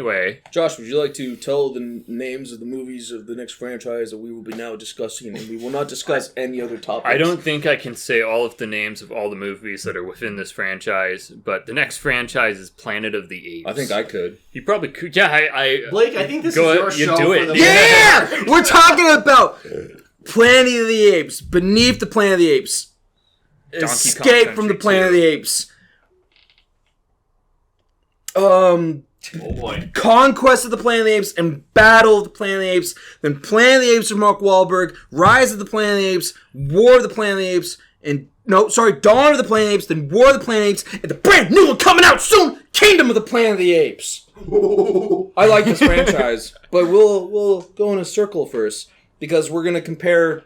anyway. Josh, would you like to tell the names of the movies of the next franchise that we will be now discussing, and we will not discuss any other topics? I don't think I can say all of the names of all the movies that are within this franchise, but the next franchise is Planet of the Apes. I think I could. You probably could. Yeah, Blake, I think this is your show do for it. the... Yeah! We're talking about Planet of the Apes, Beneath the Planet of the Apes, Escape from the Planet of the Apes, Oh boy. Conquest of the Planet of the Apes, and Battle of the Planet of the Apes, then Planet of the Apes with Mark Wahlberg, Rise of the Planet of the Apes, War of the Planet of the Apes, and Dawn of the Planet of the Apes, then War of the Planet of the Apes, and the brand new one coming out soon, Kingdom of the Planet of the Apes. I like this franchise, but we'll go in a circle first, because we're going to compare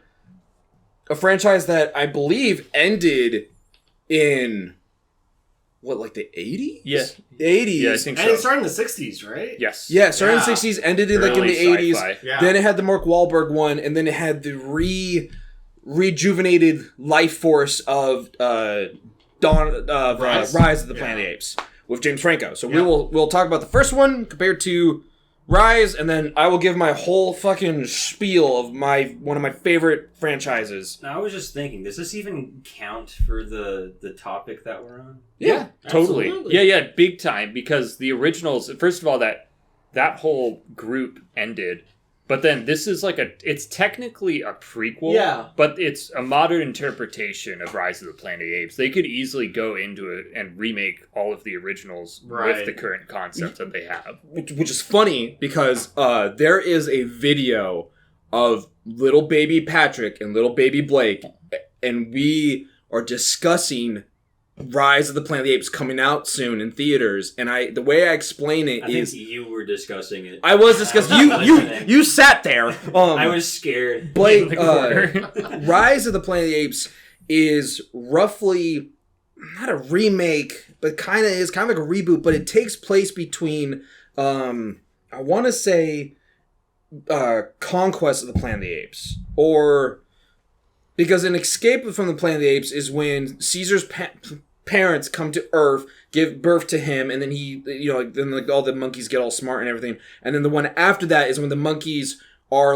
a franchise that I believe ended in... What, like the 80s? Yeah. The 80s. Yeah, I think so. And it started in the 60s, right? Yes. Yeah, started in the 60s, ended in like in the 80s. Sci-fi. Yeah. Then it had the Mark Wahlberg one, and then it had the rejuvenated life force of Rise of the Planet of the Apes with James Franco. So we'll talk about the first one compared to Rise, and then I will give my whole fucking spiel of one of my favorite franchises. Now, I was just thinking, does this even count for the topic that we're on? Yeah, totally. Absolutely. Yeah, big time. Because the originals, first of all, that whole group ended. But then this is it's technically a prequel. Yeah. But it's a modern interpretation of Rise of the Planet of the Apes. They could easily go into it and remake all of the originals with the current concepts that they have. Which is funny because there is a video of little baby Patrick and little baby Blake, and we are discussing Rise of the Planet of the Apes coming out soon in theaters, and the way I explain it is... I think you were discussing it. I was discussing... You sat there. I was scared. Blake, Rise of the Planet of the Apes is roughly... not a remake, but kind of like a reboot, but it takes place between... I want to say... Conquest of the Planet of the Apes. Or... Because an Escape from the Planet of the Apes is when Caesar's parents come to Earth, give birth to him, and then then all the monkeys get all smart and everything. And then the one after that is when the monkeys are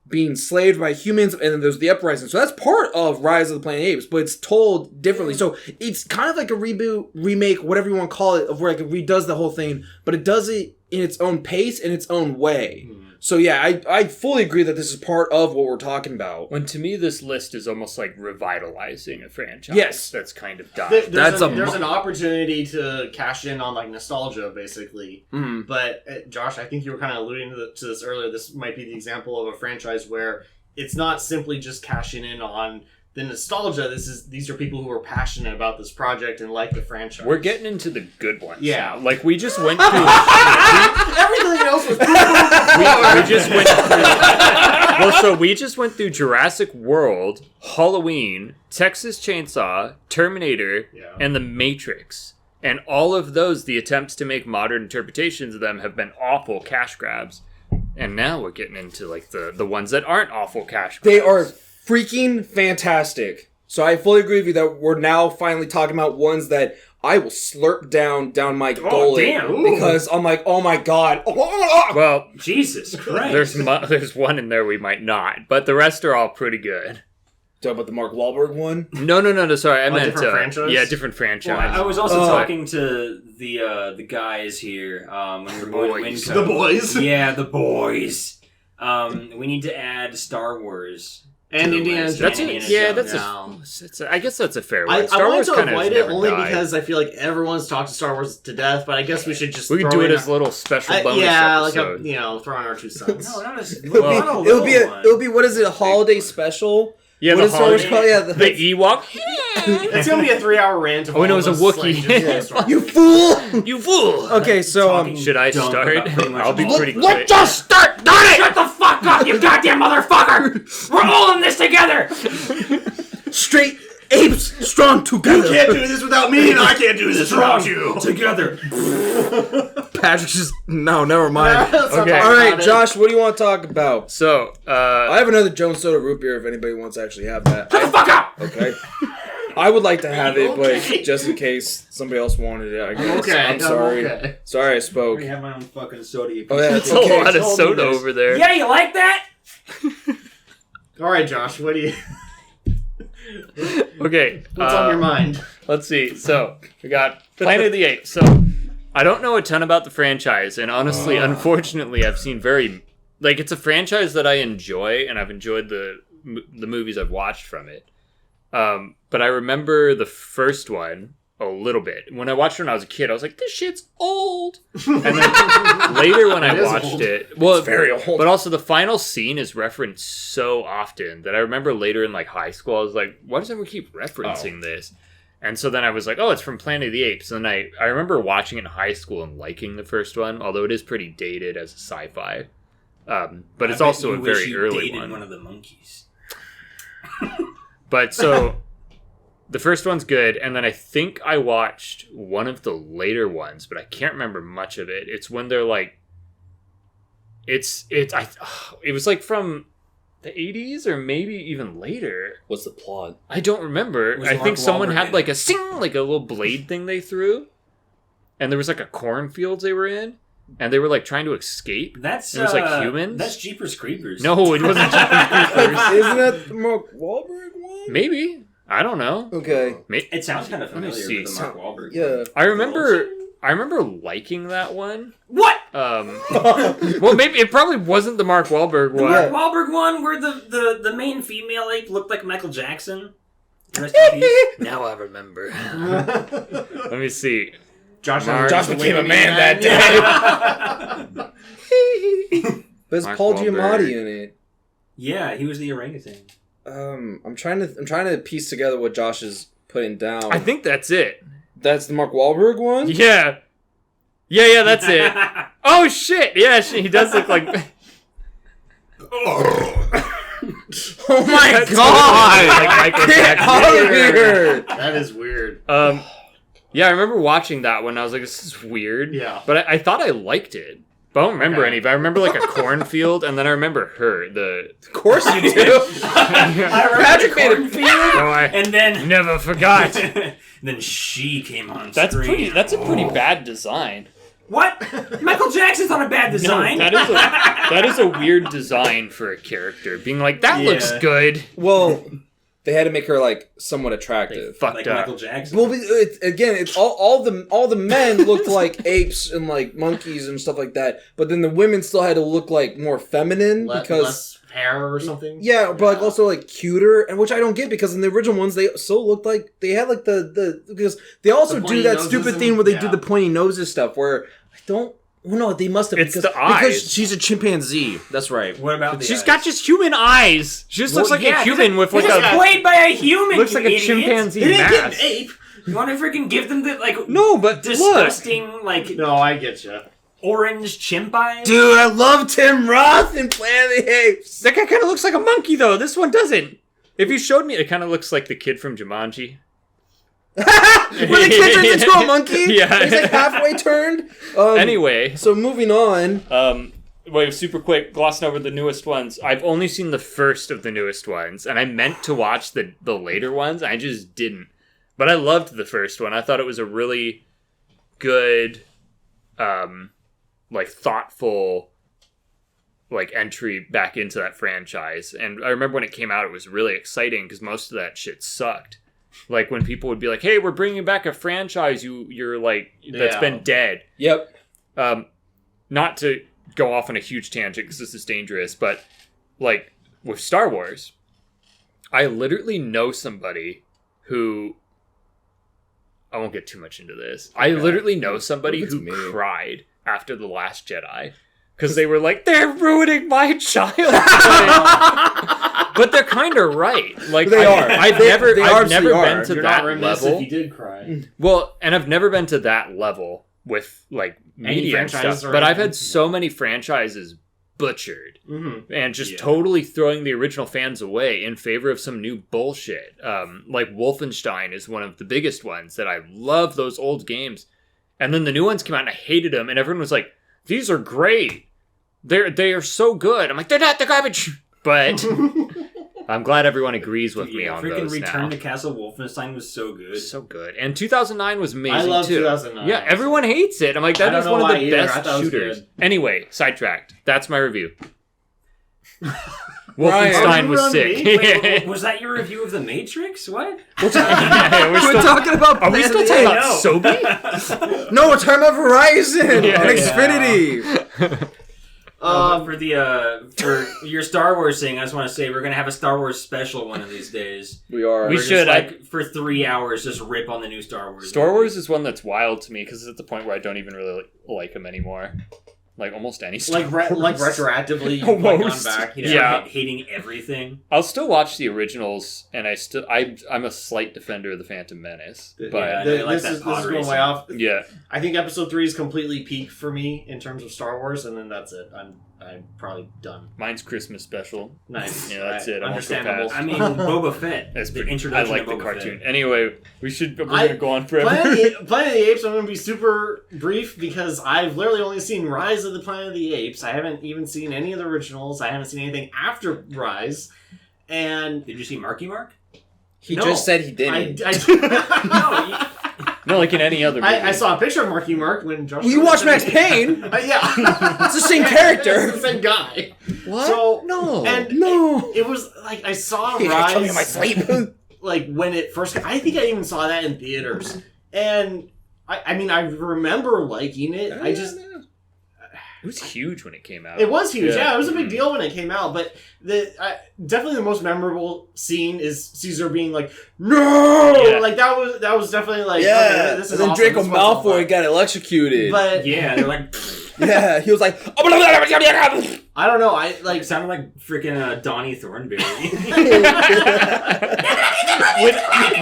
being slaved by humans, and then there's the uprising. So that's part of Rise of the Planet of the Apes, but it's told differently. So it's kind of like a reboot, remake, whatever you want to call it, of where it redoes the whole thing, but it does it in its own pace, in its own way. So yeah, I fully agree that this is part of what we're talking about. When to me this list is almost like revitalizing a franchise. Yes. That's kind of died. There's an opportunity to cash in on nostalgia, basically. Mm-hmm. But Josh, I think you were kind of alluding to this earlier. This might be the example of a franchise where it's not simply just cashing in on the nostalgia. These are people who are passionate about this project and like the franchise. We're getting into the good ones. Yeah. Now. We just went through... Everything else was... we just went through... Well, so we just went through Jurassic World, Halloween, Texas Chainsaw, Terminator, and The Matrix. And all of those, the attempts to make modern interpretations of them have been awful cash grabs. And now we're getting into the ones that aren't awful cash grabs. They are freaking fantastic. So I fully agree with you that we're now finally talking about ones that I will slurp down my gullet because I'm like, oh my god. Well, Jesus Christ. There's one in there we might not, but the rest are all pretty good. Talking about the Mark Wahlberg one? No. Sorry, I meant different franchise. Yeah, different franchise. Well, I was also talking to the guys here when we were going to The boys. Yeah, the boys. We need to add Star Wars. And Indiana Jones. I guess that's a fair one. I Star want Wars to kind avoid of it only died. because I feel like everyone's talked to Star Wars to death, but I guess we should just we could do it as a little special bonus episode. throw on our 2 cents. No, not as... It'll be what is it, a holiday special? Yeah, what the is Star Wars called? Yeah, the Ewok. It's gonna be a 3-hour rant. Oh, no, it was a Wookiee. You fool! You fool! Okay, so should I start? I'll be pretty quick. Let's just start. Darn it! Shut the fuck up, you goddamn motherfucker! We're all in this together. Straight apes strong together. You can't do this without me, and I can't do this without you. Together. Patrick's just never mind. Okay. All right, Josh, what do you want to talk about? So, I have another Jones Soda root beer if anybody wants to actually have that. Shut the fuck up! Okay. I would like to have it, Okay. but just in case somebody else wanted it, I guess. Okay, I'm sorry. okay. Sorry I I spoke. already have my own fucking soda. You Oh, yeah, That's okay. a lot of Told me soda this. over there. Yeah, you like that? All right, Josh. What do you? Okay. What's on your mind? Let's see. So we got Planet of the Apes. So I don't know a ton about the franchise, and honestly, unfortunately, I've seen it's a franchise that I enjoy, and I've enjoyed the movies I've watched from it. But I remember the first one a little bit. When I watched it when I was a kid, I was like, "This shit's old." And then later when I is watched old. it, well, It's very old. But also the final scene is referenced so often that I remember later in like high school, I was like, "Why does everyone keep referencing this?" And so then I was like, "Oh, it's from Planet of the Apes." And I remember watching it in high school and liking the first one, although it is pretty dated as a sci-fi. But it's also a very early one. One of the monkeys. But so the first one's good, and then I think I watched one of the later ones, but I can't remember much of it. It's when they're like, it was like from the 80s or maybe even later. What's the plot? I don't remember. Was I Mark think someone Wahlberg had in like it? like a little blade thing they threw, and there was like a cornfield they were in, and they were like trying to escape. That's It was like humans? That's Jeepers Creepers. No, it wasn't. Jeepers Creepers. Isn't that the Mark Wahlberg one? Maybe. I don't know. Okay. It sounds kind of Let me familiar with see. the Mark Wahlberg. Yeah. one. I remember liking that one. What? Well, maybe it probably wasn't the Mark Wahlberg The one. Mark Wahlberg one where the main female ape looked like Michael Jackson. Rest in peace. Now I remember. Let me see. Josh, Mark- Josh became a man that day. There's Mark Paul Wahlberg. Giamatti in it. Yeah, he was the orangutan. I'm trying to piece together what Josh is putting down. I think that's it. That's the Mark Wahlberg one. Yeah. Yeah, that's it. Oh shit! Yeah, he does look like. Oh my That's god! totally like Michael Get Jackson. out of here! That is weird. Yeah, I remember watching that one. I was like, "This is weird." Yeah. But I thought I liked it. But I don't remember Okay. any. But I remember like a cornfield, and then I remember her. Of course you do. Patrick made it. No, I And then never forgot. then she came on That's screen. pretty. That's a pretty bad design. What? Michael Jackson's not a bad design. No, that is a weird design for a character. Being like, that Yeah. looks good. Well, they had to make her like somewhat They attractive. fucked like up. Michael Jackson. Well, it's all the men looked like apes and like monkeys and stuff like that, but then the women still had to look like more feminine because less hair or something. yeah, but like also like cuter, and which I don't get because in the original ones they still looked like they had like the because they also The do pointy that noses stupid and- thing where they do yeah. the pointy noses stuff where I don't. Well, no, they must have It's because, the eyes. because she's a chimpanzee. That's right. What about the She's eyes? got just human eyes. She just looks Well, like yeah, a human with like This is a played by a human. looks you like a idiot. chimpanzee They didn't get an mask. ape. You want to freaking give them the like No, but look, disgusting like No, I get you. orange chimp eyes? dude, I love Tim Roth in Planet of the Apes. That guy kind of looks like a monkey though. This one doesn't. If you showed me, it kind of looks like the kid from Jumanji. When the kid turns into a monkey, Yeah. he's like halfway turned. Anyway, So moving on. wait, super quick, glossing over the newest ones. I've only seen the first of the newest ones, and I meant to watch the later ones. I just didn't. But I loved the first one. I thought it was a really good, like thoughtful, like entry back into that franchise. And I remember when it came out, it was really exciting because most of that shit sucked. Like when people would be like, "Hey, we're bringing back a franchise you're like that's Yeah. been dead." Yep. Not to go off on a huge tangent because this is dangerous, but like with Star Wars, I literally know somebody who I won't get too much into this. I literally know somebody Look, it's who me. cried after The Last Jedi because they were like, "They're ruining my childhood." But they're kind of right. Like They are. I've They never absolutely are. been to You're that not remiss level. if you did cry. Well, and I've never been to that level with like media and franchises stuff, or but I've anything. had so many franchises butchered Mm-hmm. and just Yeah. totally throwing the original fans away in favor of some new bullshit. Like Wolfenstein is one of the biggest ones that I love those old games, and then the new ones came out and I hated them, and everyone was like, "These are great. They are so good." I'm like, "They're not. They're garbage." But I'm glad everyone agrees with me Yeah, on freaking those Return now. to Castle Wolfenstein was so good. So good. And 2009 was amazing, I love too. 2009. Yeah, everyone hates it. I'm like, I that don't is know one of why the either. I best thought it was shooters. good. Anyway, sidetracked. That's my review. Ryan. Wolfenstein was Are you sick. on me? Wait, was that your review of The Matrix? What? We're We're talking about. Are we still Planet talking of about the Sobe? Apes. No, we're talking about Verizon Yeah. and Xfinity. But for your Star Wars thing, I just want to say we're gonna have a Star Wars special one of these days. We are. We We're just, should, like for 3 hours just rip on the new Star Wars. Star movie. Wars is one that's wild to me because it's at the point where I don't even really like them anymore. Like almost any Star Like Wars. retroactively, like, Almost. gone back. You know, Yeah. hating everything. I'll still watch the originals, and I'm a slight defender of the Phantom Menace. But Yeah. The- I like this that is pod going racing. way off. yeah, I think episode 3 is completely peak for me in terms of Star Wars, and then that's it. I'm probably done. mine's Christmas special. Nice. Yeah, that's it. I won't go Understandable. past. I mean, Boba Fett. That's the pretty. I introduction like of the Boba cartoon. Fett. Anyway, we're gonna go on forever. Planet of the Apes, I'm going to be super brief because I've literally only seen Rise of the Planet of the Apes. I haven't even seen any of the originals. I haven't seen anything after Rise. And Did you see Marky Mark? He No, just said he didn't. I No, like in any other movie. I saw a picture of Marky Mark when Josh. Well, you watch Max Payne. Yeah. It's the same character. It's the same guy. What? So, no. and no. It was like I saw You Rise. kill me in my sleep. Like when it first. I think I even saw that in theaters, and I mean I remember liking it. I just. It was huge when it came out. It was huge, yeah. It was a big Mhm. deal when it came out, but definitely the most memorable scene is Caesar being like, "No!" Yeah. Like that was definitely like, Yeah. okay, this is and then awesome. Draco This is what's all Malfoy about. got electrocuted. But Yeah, they're like, yeah, he was like. I don't know. I like it sounded like freaking Donnie Thornberry.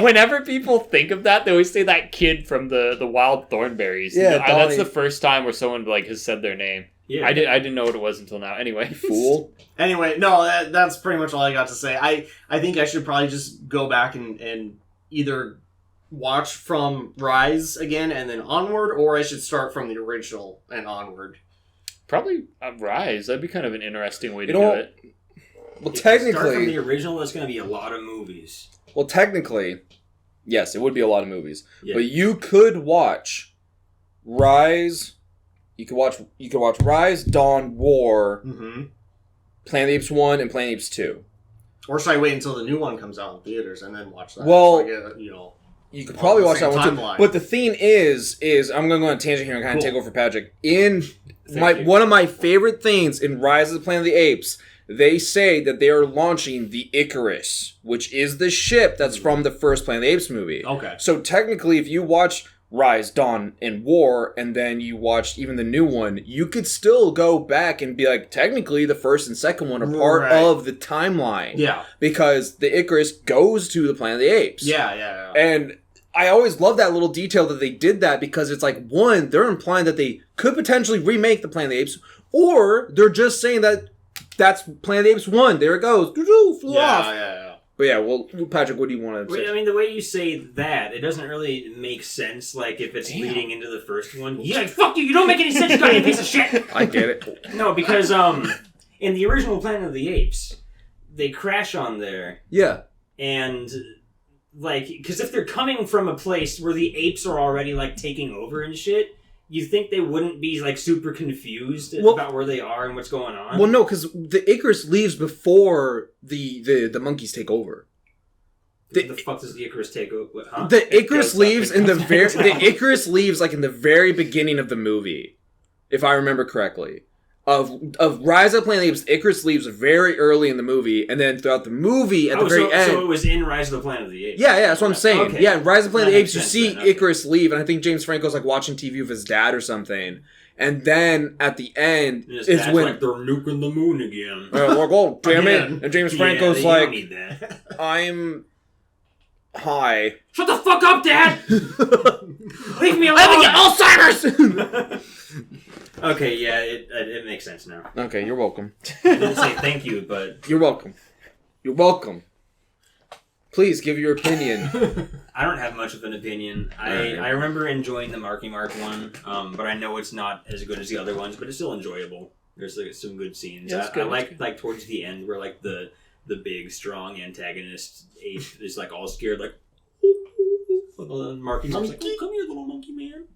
Whenever people think of that, they always say that kid from the Wild Thornberries. Yeah, that's Donnie. the first time where someone like has said their name. Yeah, I didn't know what it was until now. Anyway, Fool. anyway, no, that's pretty much all I got to say. I think I should probably just go back and either watch from Rise again and then onward, or I should start from the original and onward. Probably Rise. That'd be kind of an interesting way to You know, do it. Well, Start from the technically, original. That's going to be a lot of movies. yes, it would be a lot of movies. Yeah. But you could watch Rise. You could watch Rise, Dawn, War, Mm-hmm. Planet of the Apes 1, and Planet of the Apes 2. Or should I wait until the new one comes out in theaters and then watch that? Well, So I get, You could probably the watch that same one too. timeline. But the thing is I'm going to go on a tangent here and kind of Cool. take over for Patrick. In Thank you. one of my favorite things in Rise of the Planet of the Apes, they say that they are launching the Icarus, which is the ship that's from the first Planet of the Apes movie. Okay. So technically, if you watch Rise, Dawn, and War, and then you watched even the new one, you could still go back and be like, technically, the first and second one are part Right. of the timeline. Yeah. Because the Icarus goes to the Planet of the Apes. Yeah. And I always love that little detail that they did that because it's like, one, they're implying that they could potentially remake the Planet of the Apes, or they're just saying that that's Planet of the Apes 1. There it goes. Flew off. Yeah. But yeah, well, Patrick, what do you want to say? I mean, the way you say that, it doesn't really make sense. Like if it's Damn. leading into the first one, yeah, fuck you. You don't make any sense, you goddamn piece of shit. I get it. No, because in the original Planet of the Apes, they crash on there, Yeah. and like, because if they're coming from a place where the apes are already like taking over and shit, you think they wouldn't be like super confused about where they are and what's going on? Well, no, because the Icarus leaves before the monkeys take over. the fuck does the Icarus take over? Huh? The Icarus goes leaves up in and the comes very back the down. Icarus leaves like in the very beginning of the movie, if I remember correctly. Of Rise of the Planet of the Apes, Icarus leaves very early in the movie, and then throughout the movie at the very end. So it was in Rise of the Planet of the Apes. Yeah, that's what I'm saying. Okay. Yeah, in Rise of the Planet of the That Apes, you makes see sense then, okay. Icarus leave, and I think James Franco's like watching TV with his dad or something. And then at the end And his is dad's when like, they're nuking the moon again. like, oh damn it! Again. And James Yeah, Franco's you don't like, need that. I'm high. Shut the fuck up, Dad! Leave me alone! Alzheimer's. Okay, yeah, it makes sense now. Okay, you're welcome. I didn't say thank you, but You're welcome. You're welcome. Please give your opinion. I don't have much of an opinion. Alright. I remember enjoying the Marky Mark one, but I know it's not as good as the other ones, but it's still enjoyable. There's like some good scenes. Yeah, it's I good, like it's like towards the end where like the the big, strong antagonist ape is like all scared, like. And Marky Mark's like, oh, come here, little monkey man.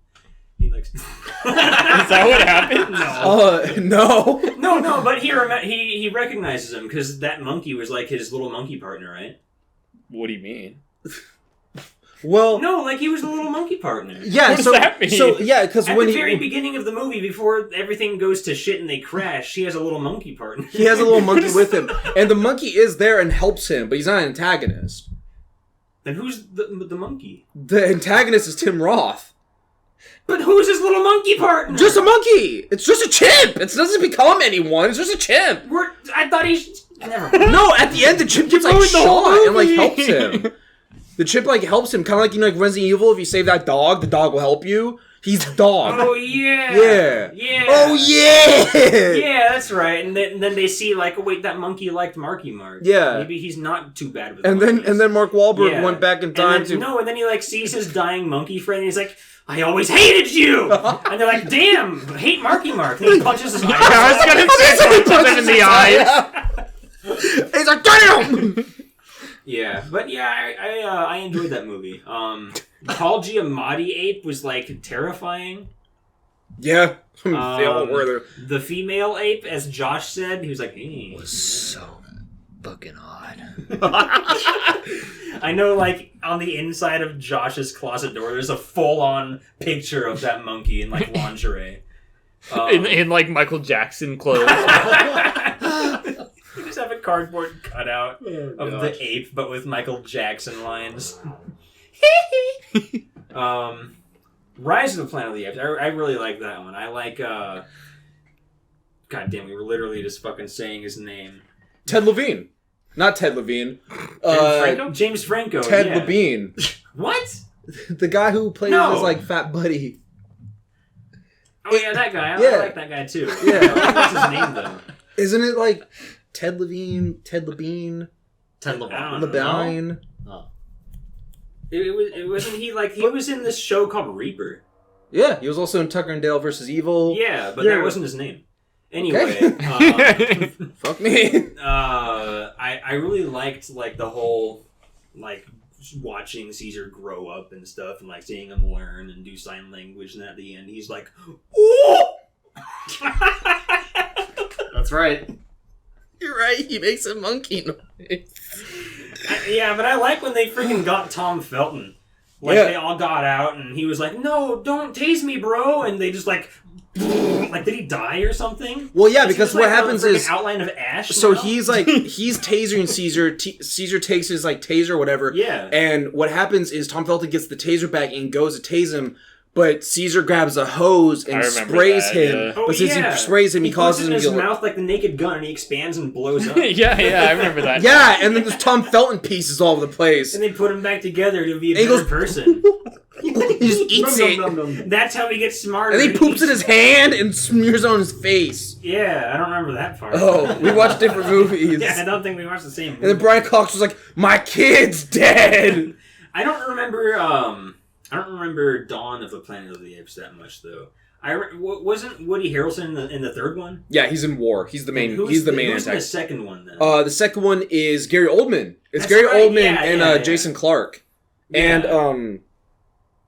He likes. Is that what happened? No. No. But he recognizes him because that monkey was like his little monkey partner, right? What do you mean? Well, no, like he was the little monkey partner. Yeah. What does that mean? So yeah, because at the very beginning of the movie, before everything goes to shit and they crash, he has a little monkey partner. He has a little monkey with him, and the monkey is there and helps him, but he's not an antagonist. Then who's the monkey? The antagonist is Tim Roth. But who's his little monkey partner? Just a monkey. It's just a chimp. It doesn't become anyone. It's just a chimp. I thought never mind. No, at the end the chimp gets like shot and like helps him. The chimp like helps him, kind of like like Resident Evil. If you save that dog, the dog will help you. He's the dog. Oh yeah. Yeah. Oh yeah. Yeah, that's right. And then they see like, oh wait, that monkey liked Marky Mark. Yeah. Maybe he's not too bad with. And monkeys. then Mark Wahlberg went back in time to. No, and then he like sees his dying monkey friend, and he's like, I always hated you! And they're like, damn, hate Marky Mark. And he punches his eye. I was gonna say, punches him in the eyes. He's like, damn! Yeah, but yeah, I enjoyed that movie. Paul Giamatti ape was like terrifying. Yeah. They all were there. The female ape, as Josh said, he was like, hey. Was so fucking odd. I know, like, on the inside of Josh's closet door, there's a full-on picture of that monkey in, like, lingerie. In like, Michael Jackson clothes. You just have a cardboard cutout of the ape, but with Michael Jackson lines. Rise of the Planet of the Apes. I really like that one. I like, God damn, we were literally just fucking saying his name. Ted Levine. Not Ted Levine. James Franco. Ted Levine. What? The guy who plays his like fat buddy. Oh yeah, that guy. I like that guy too. Yeah. What's his name though? Isn't it like Ted Levine? Ted Levine? Ted Levine. Levine? Oh. It wasn't he like he was in this show called Reaper. Yeah, he was also in Tucker and Dale versus Evil. Yeah, but that wasn't his name. Anyway, okay. Fuck me. I really liked like the whole like watching Caesar grow up and stuff and like seeing him learn and do sign language, and at the end he's like, "Ooh!" That's right. You're right. He makes a monkey noise. Yeah, but I like when they freaking got Tom Felton. Like they all got out and he was like, "No, don't tase me, bro!" And they just like did he die or something? Well, yeah, because what happens is outline of ash. So he's like he's tasering Caesar. Caesar takes his like taser, whatever. Yeah. And what happens is Tom Felton gets the taser back and goes to tase him, but Caesar grabs a hose and sprays him. Yeah. Oh, but since he sprays him, he causes him to get his mouth like the Naked Gun, and he expands and blows up. yeah, I remember that. Yeah, and then there's Tom Felton pieces all over the place. And they put him back together to be a better person. He just eats it. That's how he gets smarter. And he poops in his hand and smears it on his face. Yeah, I don't remember that part. Oh, we watched different movies. Yeah, I don't think we watched the same movie. And then Brian Cox was like, "My kid's dead." I don't remember Dawn of the Planet of the Apes that much though. Wasn't Woody Harrelson in the third one? Yeah, he's in War. He's the main. Who's the main Who's the antagonist. second one then? The second one is Gary Oldman. It's That's Gary right. Oldman Yeah, and Jason Clarke. And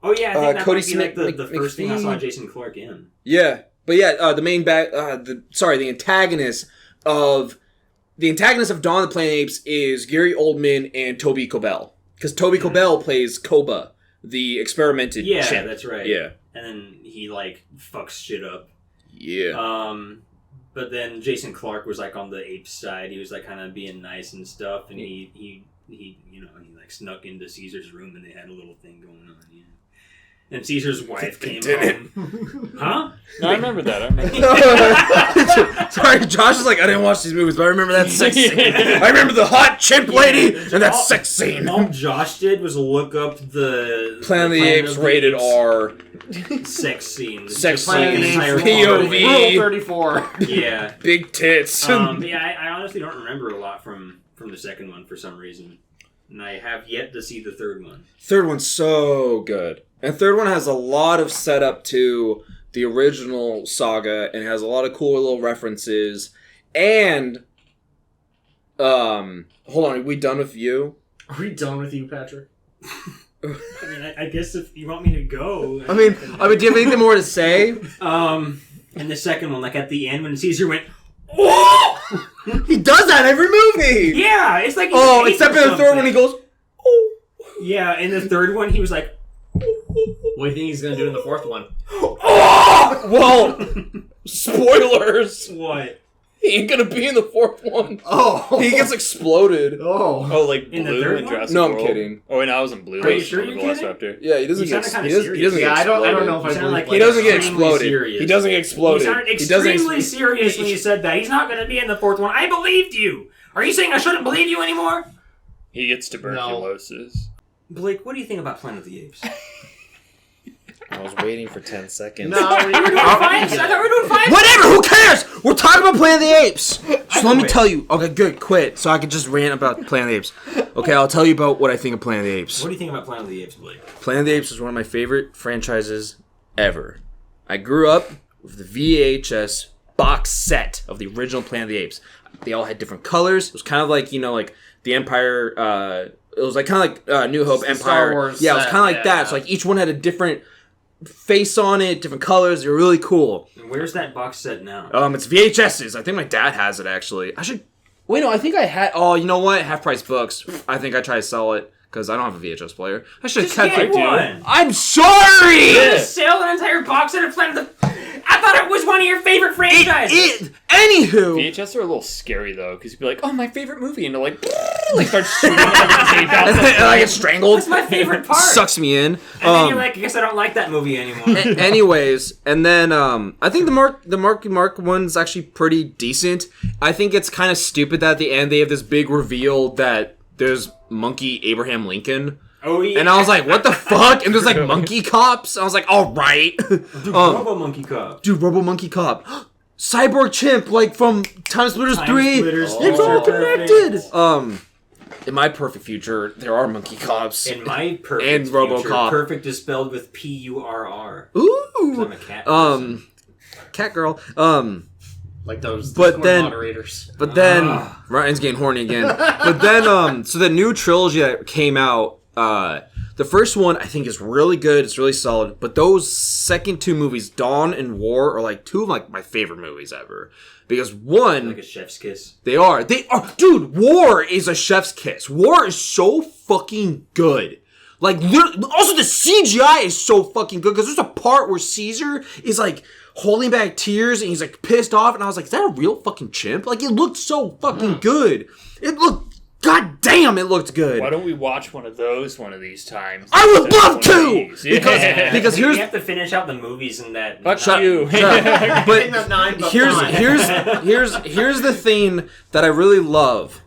oh yeah, I think that Cody might be Smith, like the first thing I saw McPhee. Jason Clarke in. Yeah, but yeah, the main the antagonist of Dawn of the Planet of the Apes is Gary Oldman and Toby Cobell, because Toby Cobell plays Koba, the experimented chimp. Yeah, that's right. Yeah, and then he like fucks shit up. Yeah. But then Jason Clarke was like on the ape side. He was like kind of being nice and stuff, and he like snuck into Caesar's room and they had a little thing going on. Yeah. And Caesar's wife came home. Huh? No, I remember that. Sorry, Josh is like, I didn't watch these movies, but I remember that sex scene. I remember the hot chimp lady and that sex scene. All Josh did was look up the Planet of the Apes rated R sex scenes. Sex scenes, POV. Rule 34. Yeah. Big tits. Yeah, I honestly don't remember a lot from the second one for some reason. And I have yet to see the third one. Third one's so good. And third one has a lot of setup to the original saga and has a lot of cool little references. And Hold on, are we done with you? Are we done with you, Patrick? I mean, I guess if you want me to go. I mean, do you have anything more to say? And the second one, like at the end when Caesar went, Oh! He does that every movie! yeah, it's like Except in the third one he goes, oh! Yeah, in the third one he was like, What do you think he's going to do in the fourth one? Oh! Well, spoilers! what? He ain't gonna be in the fourth one. Oh! He gets exploded. Oh! Oh, like In the Blue third in one? Jurassic No, I'm World? kidding. Oh, and I was in Blue. Are you sure you're the kidding? Velociraptor. Yeah, he doesn't You get. sounded kinda He doesn't serious. get Yeah, I exploded. don't know if I You sounded believe like He doesn't get extremely exploded. serious. He doesn't get You exploded. sounded He doesn't. extremely serious when you said that. He's not going to be in the fourth one. I believed you. Are you saying I shouldn't believe you anymore? He gets tuberculosis. Blake, what do you think about Planet of the Apes? I was waiting for 10 seconds. No, we're We're doing five. I thought we were doing five. Whatever. Who cares? We're talking about Planet of the Apes. So let me quit. tell you. Okay, good. Quit. So I can just rant about Planet of the Apes. Okay, I'll tell you about what I think of Planet of the Apes. What do you think about Planet of the Apes, Blake? Planet of the Apes is one of my favorite franchises ever. I grew up with the VHS box set of the original Planet of the Apes. They all had different colors. It was kind of like, like the Empire. It was like kind of like New Hope, Empire. Star Wars yeah, it was set, kind of like yeah. that. So like each one had a different face on it, different colors. They were really cool. And where's that box set now? It's VHSs. I think my dad has it actually. I should. Wait, no, I think I had. Oh, you know what? Half price books. I think I tried to sell it because I don't have a VHS player. I should have Just kept get it. one. I'm sorry. Just sell an entire box set of Planet of the... I thought it was one of your favorite franchises. Anywho, VHS are a little scary though, because you'd be like, "Oh, my favorite movie," and they're like, start shooting the tape out. and I get strangled. That's my favorite part. Sucks me in. And then you're like, I guess I don't like that movie anymore. Anyways, and then I think the Marky Mark one's actually pretty decent. I think it's kind of stupid that at the end they have this big reveal that there's Monkey Abraham Lincoln. Oh yeah. And I was like, what the fuck? And there's like monkey cops. I was like, all right. Robo Monkey Cop. Dude, Robo Monkey Cop. Cyborg Chimp, like from Time Splitters 3. Splitters, It's all perfect. connected. In my perfect future, there are monkey cops. In my perfect And future, RoboCop. perfect is spelled with P-U-R-R. Ooh. I'm a cat person. Cat girl. Like those But Discord then- moderators. But then Ryan's getting horny again. But then so the new trilogy that came out, the first one I think is really good, it's really solid, but those second two movies, Dawn and War, are like two of like my favorite movies ever. Because one, Like a chef's kiss. they are dude, War is a chef's kiss. War is so fucking good. Like also the CGI is so fucking good because there's a part where Caesar is like holding back tears and he's like pissed off, and I was like, is that a real fucking chimp? Like it looked so fucking good. It looked, god damn, it looked good. Why don't we watch one of those one of these times? I would Instead of love one to! of these? Yeah. Because You here's have to finish out the movies in that. Fuck Shut- you. shut up. I But think that 9, but here's fine. here's the thing that I really love.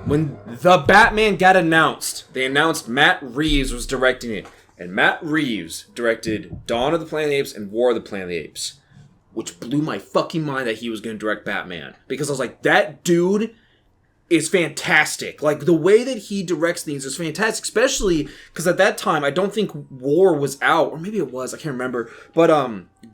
When the Batman got announced, they announced Matt Reeves was directing it. And Matt Reeves directed Dawn of the Planet of the Apes and War of the Planet of the Apes. Which blew my fucking mind that he was going to direct Batman. Because I was like, that dude is fantastic. Like, the way that he directs things is fantastic. Especially because at that time, I don't think War was out. Or maybe it was, I can't remember. But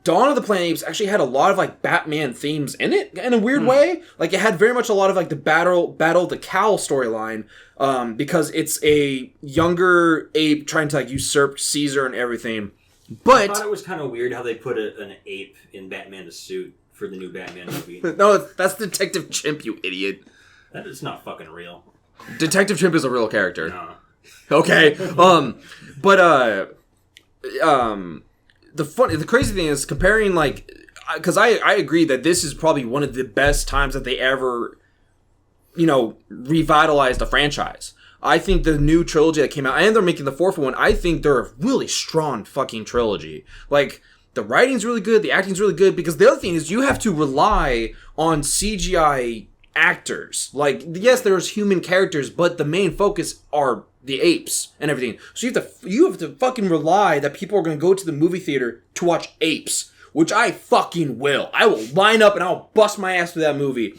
Dawn of the Planet of the Apes actually had a lot of, like, Batman themes in it. In a weird way. Like, it had very much a lot of, like, the Battle of the Cowl storyline. Because it's a younger ape trying to, like, usurp Caesar and everything. I But... thought it was kind of weird how they put an ape in Batman's suit for the new Batman movie. No, that's Detective Chimp, you idiot. That is not fucking real. Detective Chimp is a real character. No. Okay. The crazy thing is comparing, like, because I agree that this is probably one of the best times that they ever, revitalized a franchise. I think the new trilogy that came out, and they're making the fourth one, I think they're a really strong fucking trilogy. Like, the writing's really good, the acting's really good, because the other thing is you have to rely on CGI actors. Like, yes, there's human characters, but the main focus are the apes and everything. So you have to fucking rely that people are going to go to the movie theater to watch Apes, which I fucking will. I will line up and I'll bust my ass for that movie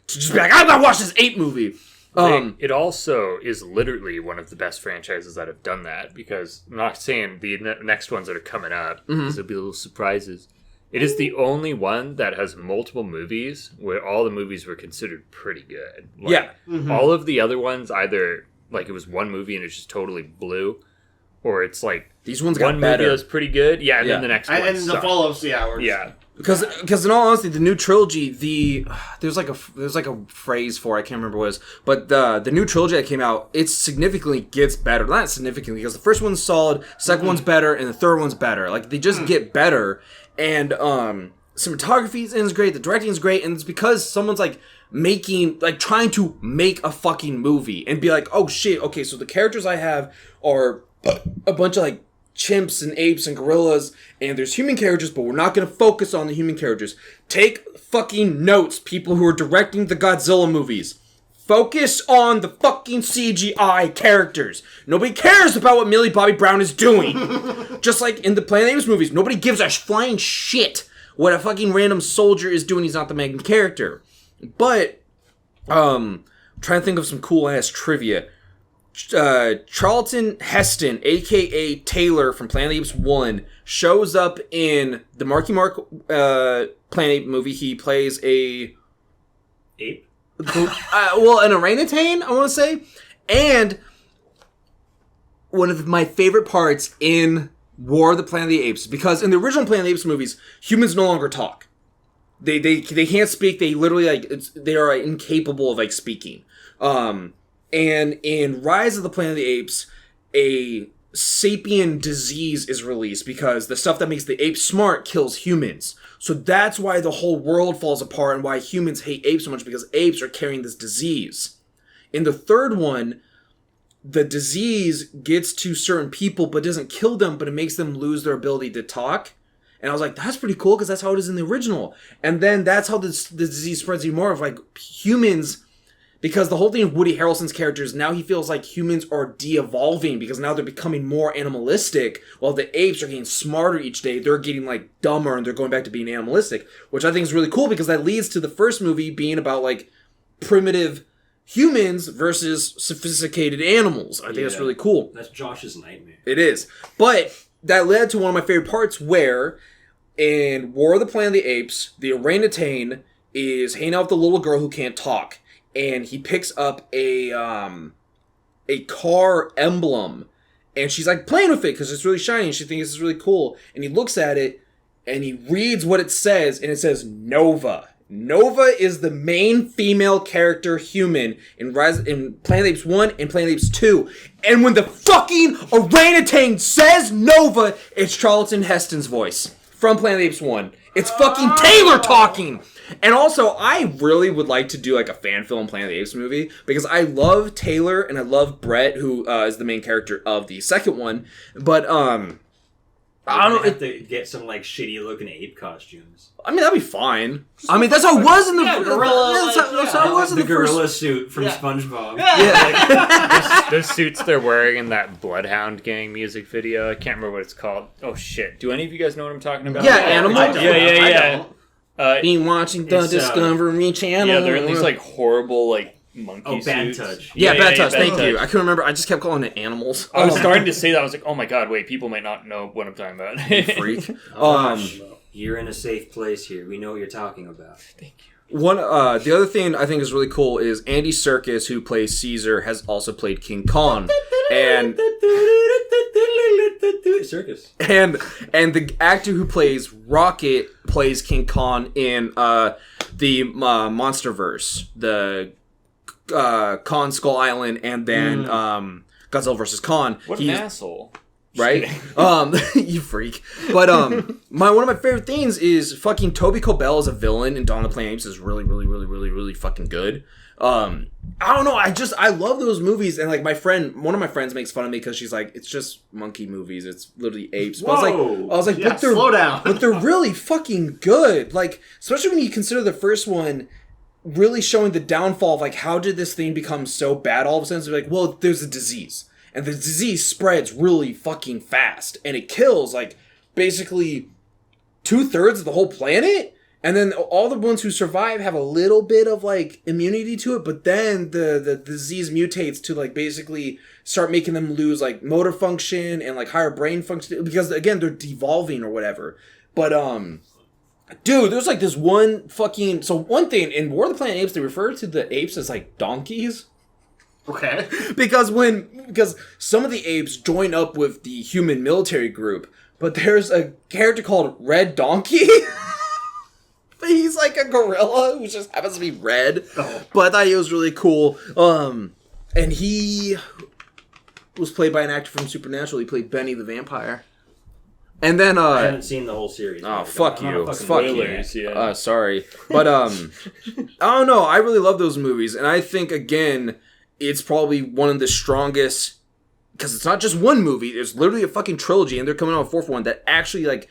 to just be like, I'm going to watch this ape movie. It also is literally one of the best franchises that have done that, because I'm not saying the next ones that are coming up, because there'll be little surprises. It is the only one that has multiple movies where all the movies were considered pretty good. Like, all of the other ones, either like it was one movie and it's just totally blew, or it's like these ones one got better. movie was pretty good, and then the next one and the follow-ups, Because in all honesty, the new trilogy, there's like a phrase for it, I can't remember what it was, but the new trilogy that came out, it significantly gets better. Not significantly, because the first one's solid, second one's better, and the third one's better. Like, they just get better, and cinematography is great, the directing is great, and it's because someone's like trying to make a fucking movie and be like, oh shit, okay, so the characters I have are a bunch of like chimps and apes and gorillas, and there's human characters, but we're not going to focus on the human characters. Take fucking notes, people who are directing the Godzilla movies. Focus on the fucking CGI characters. Nobody cares about what Millie Bobby Brown is doing. Just like in the Planet of the Apes movies, nobody gives a flying shit what a fucking random soldier is doing. He's not the main character. But, trying to think of some cool ass trivia. Charlton Heston, aka Taylor from Planet of the Apes 1, shows up in the Marky Mark Planet Ape movie. He plays a ape. An orangutan, I want to say. And one of my favorite parts in War of the Planet of the Apes, because in the original Planet of the Apes movies, humans no longer talk. They can't speak. They literally they are incapable of speaking. And in Rise of the Planet of the Apes, a sapien disease is released because the stuff that makes the apes smart kills humans. So that's why the whole world falls apart and why humans hate apes so much, because apes are carrying this disease. In the third one, the disease gets to certain people but doesn't kill them, but it makes them lose their ability to talk. And I was like, that's pretty cool, because that's how it is in the original. And then that's how the disease spreads even more of humans. Because the whole thing of Woody Harrelson's character is now he feels like humans are de-evolving because now they're becoming more animalistic, while the apes are getting smarter each day. They're getting dumber and they're going back to being animalistic, which I think is really cool because that leads to the first movie being about primitive humans versus sophisticated animals. I think that's really cool. That's Josh's nightmare. It is. But that led to one of my favorite parts where in War of the Planet of the Apes, the orangutan is hanging out with the little girl who can't talk. And he picks up a car emblem, and she's playing with it because it's really shiny, and she thinks it's really cool. And he looks at it, and he reads what it says, and it says Nova. Nova is the main female character human in Planet of the Apes 1 and Planet of the Apes 2. And when the fucking orangutan says Nova, it's Charlton Heston's voice from Planet of the Apes 1. It's fucking Taylor talking! And also, I really would like to do a fan film Planet of the Apes movie, because I love Taylor and I love Brett, who is the main character of the second one. But I don't have to get some shitty looking ape costumes. I mean, that'd be fine. I mean, that's how it was in the gorilla. That's how it was in the gorilla first suit from SpongeBob. Those suits they're wearing in that Bloodhound Gang music video. I can't remember what it's called. Oh shit! Do any of you guys know what I'm talking about? Yeah, Animal. Yeah. Been watching the Discovery Channel. Yeah, they're in these horrible monkey Bad suits. Touch. Yeah, Bad Touch. Thank Touch. you. I couldn't remember. I just kept calling it animals. I was starting to say that. I was like, oh my god, wait, people might not know what I'm talking about. Freak. You're in a safe place here. We know what you're talking about. Thank you. The other thing I think is really cool is Andy Serkis, who plays Caesar, has also played King Kong, and Circus. And the actor who plays Rocket plays King Kong in the Monsterverse, the Kong Skull Island, and then Godzilla vs. Kong. What an asshole. Right? You freak. But one of my favorite things is fucking Toby Cobell as a villain in Dawn of the Planet of the Apes is really, really, really, really, really fucking good. I don't know, I love those movies, and one of my friends makes fun of me because she's like, it's just monkey movies, it's literally apes. But I was like, but they're slow down. But they're really fucking good. Especially when you consider the first one really showing the downfall of how did this thing become so bad all of a sudden. It's well, there's a disease. And the disease spreads really fucking fast. And it kills, basically 2/3 of the whole planet. And then all the ones who survive have a little bit of, immunity to it. But then the disease mutates to, basically start making them lose, motor function and, higher brain function. Because, again, they're devolving or whatever. But, Dude, there's like this one fucking... So one thing, in War of the Planet of the Apes, they refer to the apes as like donkeys. Okay. Because some of the apes join up with the human military group, but there's a character called Red Donkey. He's like a gorilla who just happens to be red. Oh. But I thought he was really cool. And he was played by an actor from Supernatural. He played Benny the Vampire. And then I haven't seen the whole series. Oh, fuck you. Fuck you. Yeah. Sorry. But I don't know. I really love those movies, and I think again it's probably one of the strongest, because it's not just one movie, it's literally a fucking trilogy, and they're coming out with a fourth one that actually like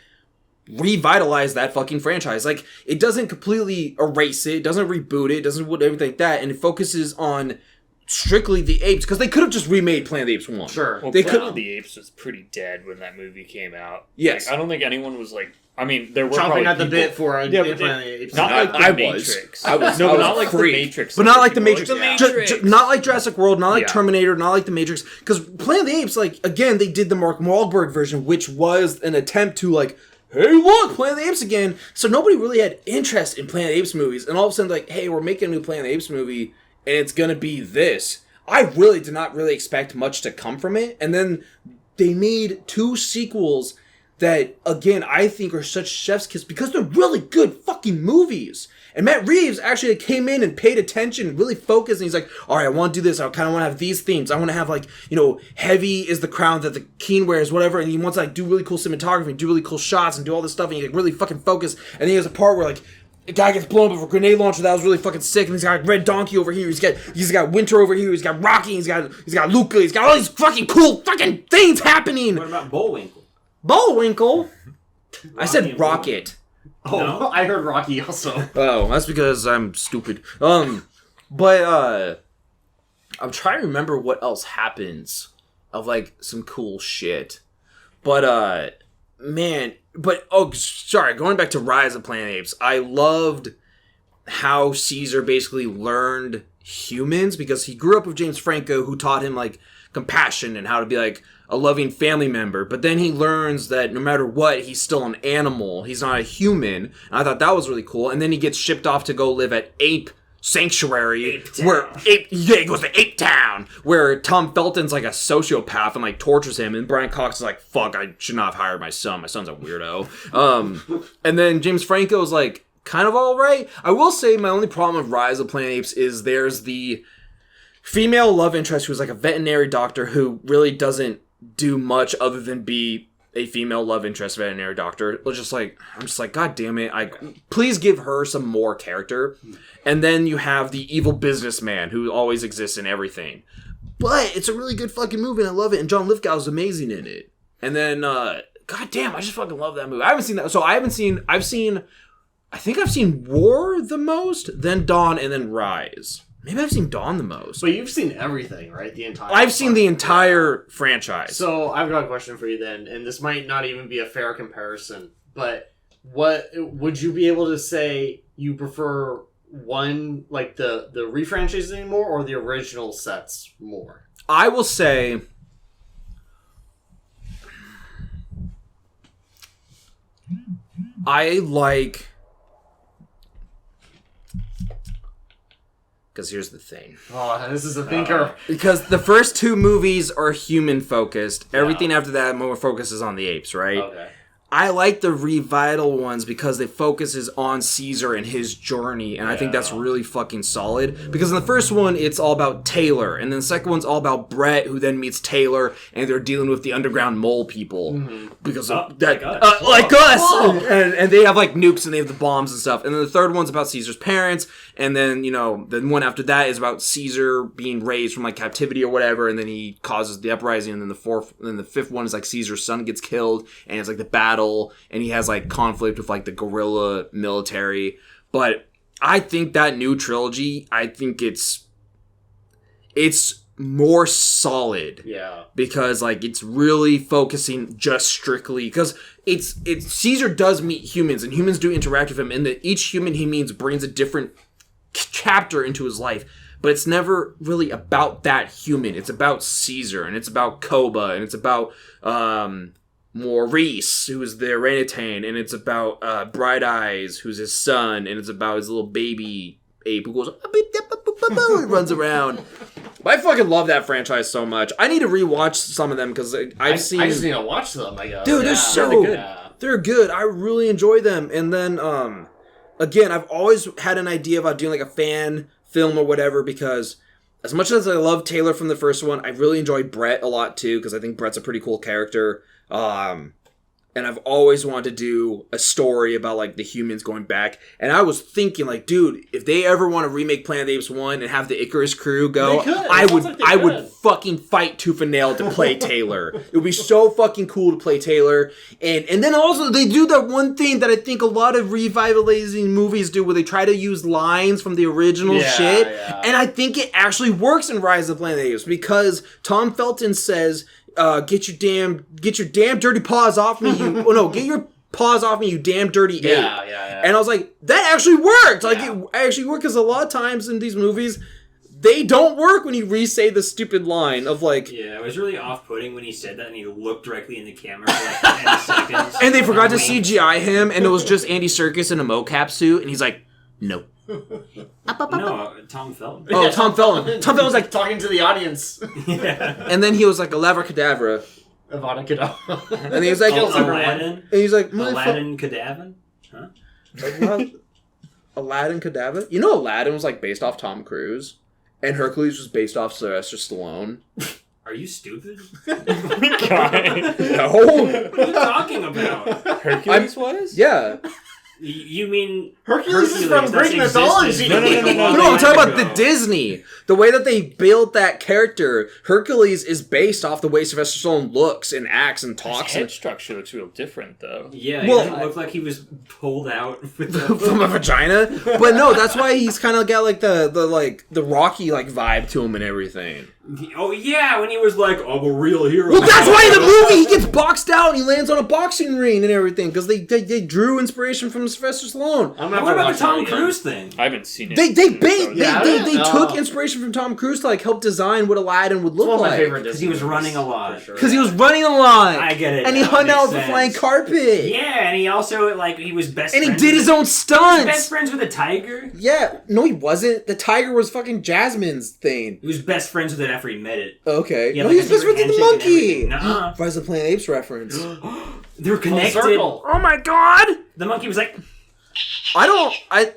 revitalized that fucking franchise. Like, it doesn't completely erase it, doesn't reboot it, doesn't do everything like that, and it focuses on strictly the apes, because they could have just remade Planet of the Apes 1. Sure. Well, They Planet could- of the Apes was pretty dead when that movie came out. Yes. Like, I don't think anyone was like... I mean, there were Chomping probably at the people- bit for a Yeah, but Planet of the Apes. not like the I Matrix. I was no, but I not was like the freaked. Matrix. But not like the People were Matrix. like, the Matrix. Not like Jurassic World, not like Yeah. Terminator, not like the Matrix. Because Planet of the Apes, like, again, they did the Mark Wahlberg version, which was an attempt to, like, hey, look, Planet of the Apes again. So nobody really had interest in Planet of the Apes movies. And all of a sudden, like, hey, we're making a new Planet of the Apes movie, and it's going to be this. I really did not really expect much to come from it. And then they made 2 sequels that, again, I think are such chef's kiss because they're really good fucking movies. And Matt Reeves actually came in and paid attention, really focused, and he's like, all right, I want to do this. I kind of want to have these themes. I want to have, like, you know, heavy is the crown that the king wears, whatever. And he wants to, like, do really cool cinematography, do really cool shots, and do all this stuff. And he's like, really fucking focused. And then he has a part where, like, a guy gets blown up with a grenade launcher that was really fucking sick, and he's got Red Donkey over here. He's got Winter over here. He's got Rocky. He's got Luca. He's got all these fucking cool fucking things happening. What about Bullwinkle? Bullwinkle. I said and Rocket. Oh, No? I heard Rocky also. Oh, that's because I'm stupid. But I'm trying to remember what else happens of like some cool shit. But man, sorry, going back to Rise of Planet of the Apes, I loved how Caesar basically learned humans, because he grew up with James Franco, who taught him like compassion and how to be like a loving family member. But then he learns that no matter what, he's still an animal. He's not a human. And I thought that was really cool. And then he gets shipped off to go live at Ape Sanctuary, he goes to Ape Town, where Tom Felton's like a sociopath and like tortures him, and Brian Cox is like, fuck, I should not have hired my son. My son's a weirdo. And then James Franco's like kind of alright. I will say my only problem with Rise of Planet of the Apes is there's the female love interest who's like a veterinary doctor who really doesn't do much other than be a female love interest veterinary doctor. I'm just like, God damn it. Please give her some more character. And then you have the evil businessman who always exists in everything. But it's a really good fucking movie and I love it. And John Lithgow's amazing in it. And then, God damn, I just fucking love that movie. I haven't seen that. So I think I've seen War the most, then Dawn, and then Rise. Maybe I've seen Dawn the most. But you've seen everything, right? I've seen the entire franchise. So I've got a question for you then, and this might not even be a fair comparison, but what would you be able to say you prefer one, like the refranchising more or the original sets more? I will say I like... Because here's the thing. Oh, this is a thinker. Because the first 2 movies are human-focused. Everything after that more focuses on the apes, right? Okay. I like the Revital ones because it focuses on Caesar and his journey, and I think that's really fucking solid. Because in the first one, it's all about Taylor, and then the second one's all about Brett, who then meets Taylor, and they're dealing with the underground mole people. Because of that, like us! And they have like nukes and they have the bombs and stuff. And then the third one's about Caesar's parents, and then, you know, the one after that is about Caesar being raised from like captivity or whatever, and then he causes the uprising, and then the fifth one is like Caesar's son gets killed, and it's like the battle, and he has like conflict with like the guerrilla military. But I think that new trilogy, I think it's more solid. Yeah. Because like it's really focusing just strictly, because it's Caesar does meet humans and humans do interact with him, and that each human he meets brings a different chapter into his life. But it's never really about that human. It's about Caesar, and it's about Koba, and it's about Maurice, who's the orangutan, and it's about Bright Eyes, who's his son, and it's about his little baby ape who goes and runs around. I fucking love that franchise so much. I need to rewatch some of them because I've seen. I just need to watch them. I guess. Dude, they're so really good. Yeah. They're good. I really enjoy them. And then, again, I've always had an idea about doing like a fan film or whatever because as much as I love Taylor from the first one, I really enjoyed Brett a lot too because I think Brett's a pretty cool character. And I've always wanted to do a story about like the humans going back. And I was thinking like, dude, if they ever want to remake Planet of the Apes 1 and have the Icarus crew go, I would fucking fight tooth and nail to play Taylor. It would be so fucking cool to play Taylor. And then also they do that one thing that I think a lot of revitalizing movies do where they try to use lines from the original shit. Yeah. And I think it actually works in Rise of the Planet of the Apes because Tom Felton says, get your damn dirty paws off me, get your paws off me, you damn dirty ape. Yeah. And I was like, that actually worked. Like, it actually worked because a lot of times in these movies, they don't work when you re-say the stupid line of like... Yeah, it was really off-putting when he said that and he looked directly in the camera for like 10 seconds. And they forgot to CGI him and it was just Andy Serkis in a mocap suit and he's like, no. No, Tom Felton. Oh, Yeah, Tom Felton. Tom Felton's like... talking to the audience. Yeah. And then he was like, Avada Kedavra. Avada Kedavra. And he was like... Aladdin? And he's like... Aladdin Cadavan? Huh? Like, what? Aladdin Cadaver? You know Aladdin was like based off Tom Cruise? And Hercules was based off Sylvester Stallone? Are you stupid? No. What are you talking about? Hercules was? Yeah. You mean Hercules is from that's Greek mythology. existed No. like a long No, I'm time talking about ago. the Disney. The way that they built that character. Hercules is based off the way Sylvester Stallone looks and acts and His talks. head structure looks real different, though. Yeah, he Well, doesn't look like he was pulled out with From a vagina. But no, that's why he's kind of got like the Rocky like vibe to him and everything. Oh yeah, when he was like, "I'm a real hero." Well, that's why in the movie he gets boxed out and he lands on a boxing ring and everything because they drew inspiration from Sylvester Stallone. I'm What about the Tom Cruise thing? I haven't seen it. They Yeah, took inspiration from Tom Cruise to like help design what Aladdin would look One of my like. favorite Because Disney he was movies, running a lot. for sure. Because he was running a lot. I get it. And he now, hung makes out with the sense. flying carpet. Yeah, and he also like he was best. And he friends did with his own Best stunts. friends with a tiger. Yeah. No, he wasn't. The tiger was fucking Jasmine's thing. He was best friends with it after he met it. Okay. Yeah, No, like he was a best friends with the secret monkey. handshake and everything. Nuh-uh. Rise of the Planet of the Apes reference. They were Full connected. circle. Oh my god! The monkey was like,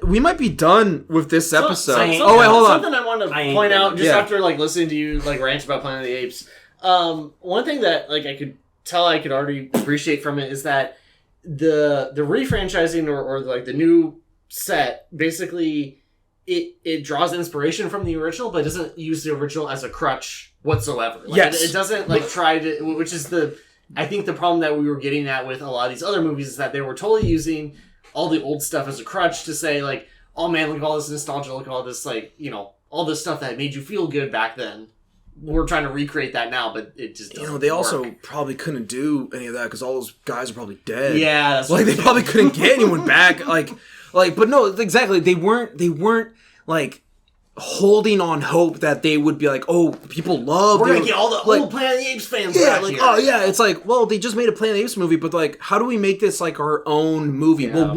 We might be done with this episode. I ain't Oh wait, hold on. Something I wanted to I ain't point done. out just Yeah. after like listening to you like rant about Planet of the Apes. One thing that like I could tell I could already appreciate from it is that the refranchising or like the new set basically it draws inspiration from the original but doesn't use the original as a crutch whatsoever. Like, Yes. it doesn't like try to, which is I think the problem that we were getting at with a lot of these other movies is that they were totally using all the old stuff as a crutch to say like, oh man, look at all this nostalgia, look at all this like, all this stuff that made you feel good back then. We're trying to recreate that now, but it just doesn't They also work. probably couldn't do any of that because all those guys are probably dead. Yeah, that's Like what they probably couldn't get anyone back. Like, but no, exactly. They weren't like holding on hope that they would be like, oh, people love. we're gonna get all the like, old Planet of the Apes fans yeah, back like here. oh yeah, it's like well, they just made a Planet of the Apes movie, but like, how do we make this like our own movie? Yeah.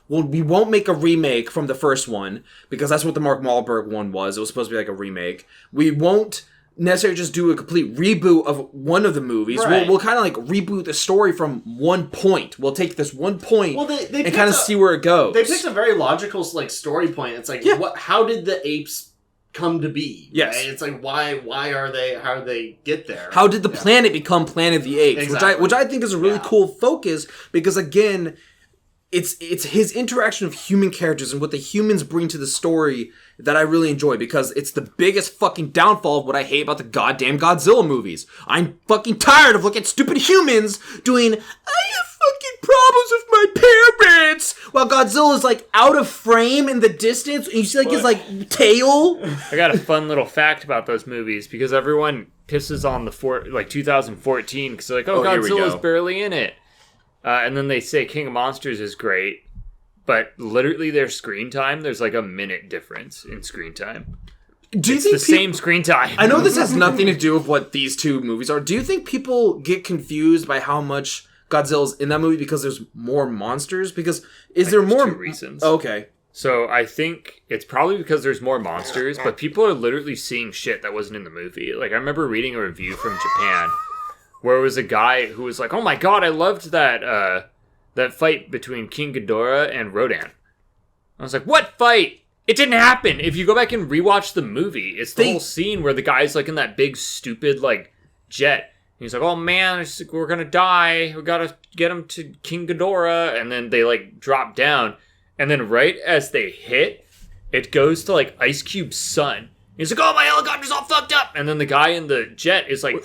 Well, we won't make a remake from the first one because that's what the Mark Wahlberg one was. It was supposed to be like a remake. We won't necessarily just do a complete reboot of one of the movies. Right. We'll kind of like reboot the story from one point. We'll take this one point They and picked kind of see where it goes. They picked a very logical like story point. It's like, Yeah. how did the apes come to be? Yes. Right? It's like how do they get there? How did the planet become Planet of the Apes? Exactly. Which I think is a really cool focus because again, it's his interaction of human characters and what the humans bring to the story that I really enjoy because it's the biggest fucking downfall of what I hate about the goddamn Godzilla movies. I'm fucking tired of looking at stupid humans doing, I have fucking problems with my parents, while Godzilla's like out of frame in the distance and you see like his like tail. I got a fun little fact about those movies because everyone pisses on the 2014 because they're like, oh, here we Godzilla's go. barely in it. And then they say King of Monsters is great, but literally their screen time, there's like a minute difference in screen time. Do you It's think the same screen time. I know this has nothing to do with what these two movies are. Do you think people get confused by how much Godzilla's in that movie because there's more monsters? Because there more 2 reasons. Okay. So I think it's probably because there's more monsters, but people are literally seeing shit that wasn't in the movie. Like I remember reading a review from Japan where it was a guy who was like, "Oh my god, I loved that fight between King Ghidorah and Rodan." I was like, "What fight? It didn't happen." If you go back and rewatch the movie, it's the whole scene where the guy's like in that big stupid like jet. He's like, "Oh man, we're gonna die. We gotta get him to King Ghidorah," and then they like drop down. And then right as they hit, it goes to, like, Ice Cube's son. He's like, "Oh, my helicopter's all fucked up!" And then the guy in the jet is like,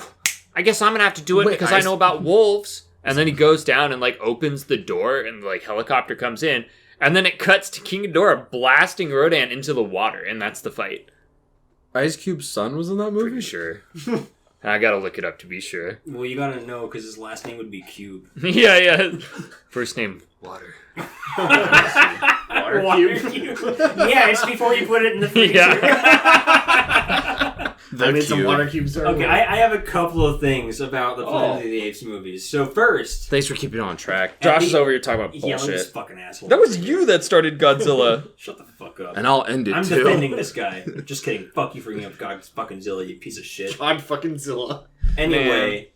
"I guess I'm gonna have to do it because I know about wolves." And then he goes down and, like, opens the door and the, like, helicopter comes in. And then it cuts to King Ghidorah blasting Rodan into the water. And that's the fight. Ice Cube's son was in that movie? Pretty sure. I gotta look it up to be sure. Well, you gotta know because his last name would be Cube. Yeah. First name, Water. Water cube. Yeah, it's before you put it in the freezer. Yeah. I made some water cubes. Okay, I have a couple of things about the Planet of the Apes movies. So first... Thanks for keeping it on track. Josh is over here talking about Yeah, bullshit. this fucking asshole. That was you that started Godzilla. Shut the fuck up. And I'll end it, I'm too. defending this guy. Just kidding. Fuck you for bringing up God fucking Zilla, you piece of shit. God fucking Zilla. Anyway...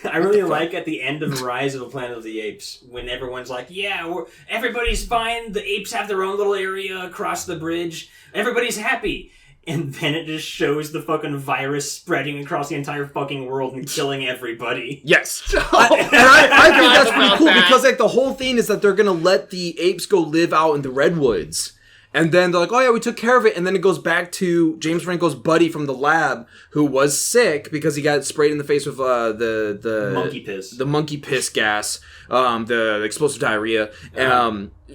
I really like at the end of Rise of the Planet of the Apes when everyone's like, "Yeah, everybody's fine. The apes have their own little area across the bridge. Everybody's happy." And then it just shows the fucking virus spreading across the entire fucking world and killing everybody. Yes. I think that's pretty cool because like the whole thing is that they're gonna let the apes go live out in the redwoods. And then they're like, "Oh yeah, we took care of it." And then it goes back to James Franco's buddy from the lab who was sick because he got sprayed in the face with the monkey piss. The monkey piss gas, the explosive diarrhea.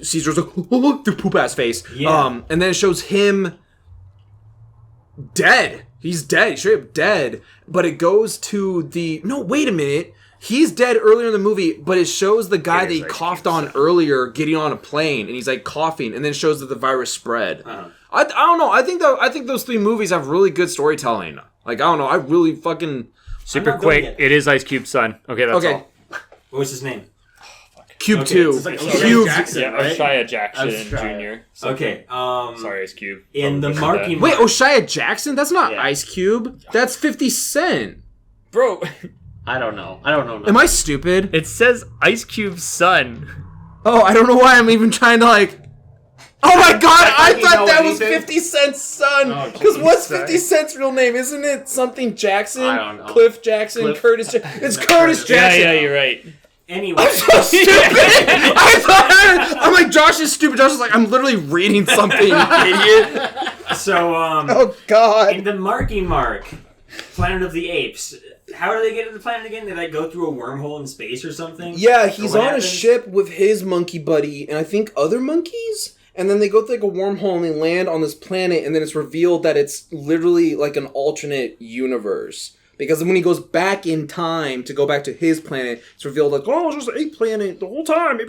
Caesar's like, "Oh," through poop ass face. Yeah. And then it shows him dead. He's dead. He's straight up dead. But it goes to wait a minute. He's dead earlier in the movie, but it shows the guy that he coughed on earlier getting on a plane, and he's like coughing, and then it shows that the virus spread. Uh-huh. I don't know. I think those 3 movies have really good storytelling. Like I don't know. I really fucking Super quick. It is Ice Cube's son. Okay, that's all. What was his name? Cube Okay, 2. It's like Cube. Jackson, right? Oshia Jackson Oshia. Jr. Okay. Sorry, Ice Cube. In the Marky Wait, Mark. Oshia Jackson? That's not Yeah. Ice Cube. That's 50 Cent. Bro, I don't know. Am I stupid? it says Ice Cube's son. Oh, I don't know why I'm even trying to like... Oh my god, I you know thought that was anything? 50 Cent's son. Oh, Because what's jeez, 50 Cent's real name? Isn't it something Jackson? I don't know. Cliff Jackson? Curtis Jackson? It's Curtis Jackson. Yeah, you're right. Anyway. I'm so stupid. I'm like, Josh is stupid. Josh is like, I'm literally reading something, you idiot. So, Oh god. in the Marky Mark, Planet of the Apes, how do they get to the planet again? They like go through a wormhole in space or something? Yeah, he's Or on what a happens? ship with his monkey buddy and I think other monkeys. And then they go through like a wormhole and they land on this planet and then it's revealed that it's literally like an alternate universe. Because when he goes back in time to go back to his planet, it's revealed like, oh, it was just an ape planet the whole time.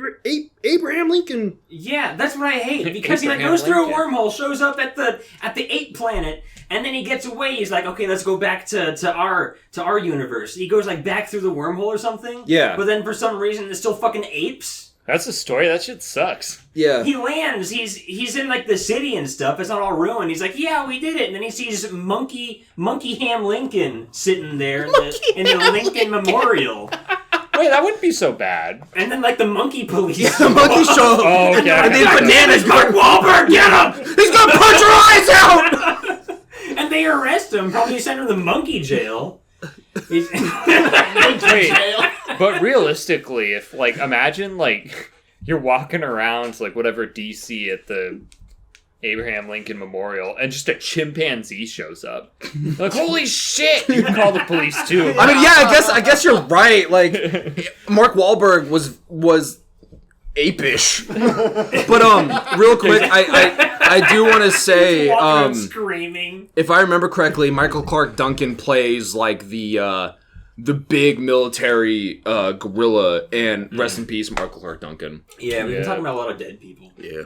Abraham Lincoln. Yeah, that's what I hate. Because he like Abraham goes through a Lincoln. wormhole, shows up at the ape planet, and then he gets away. He's like, okay, let's go back to our universe. He goes like back through the wormhole or something. Yeah. But then for some reason, it's still fucking apes. That's the story. That shit sucks. Yeah. He lands. He's in like the city and stuff. It's not all ruined. He's like, yeah, we did it. And then he sees Monkey Ham Lincoln sitting there in the Lincoln Memorial. Wait, that wouldn't be so bad. And then like the monkey police. The monkey show up. Oh, okay. And then Bananas Mark Wahlberg, get him! He's gonna punch your eyes out! And they arrest him. Probably send him to monkey jail. He's- Wait, but realistically, if like imagine like you're walking around like whatever DC at the Abraham Lincoln Memorial and just a chimpanzee shows up, you're like holy shit! You can call the police too. I mean, yeah, I guess you're right. Like, Mark Wahlberg was apish. But real quick, I do want to say, walking around screaming. if I remember correctly, Michael Clark Duncan plays like the big military gorilla, and rest in peace, Michael Clark Duncan. Yeah, we've been Yeah. talking about a lot of dead people. Yeah.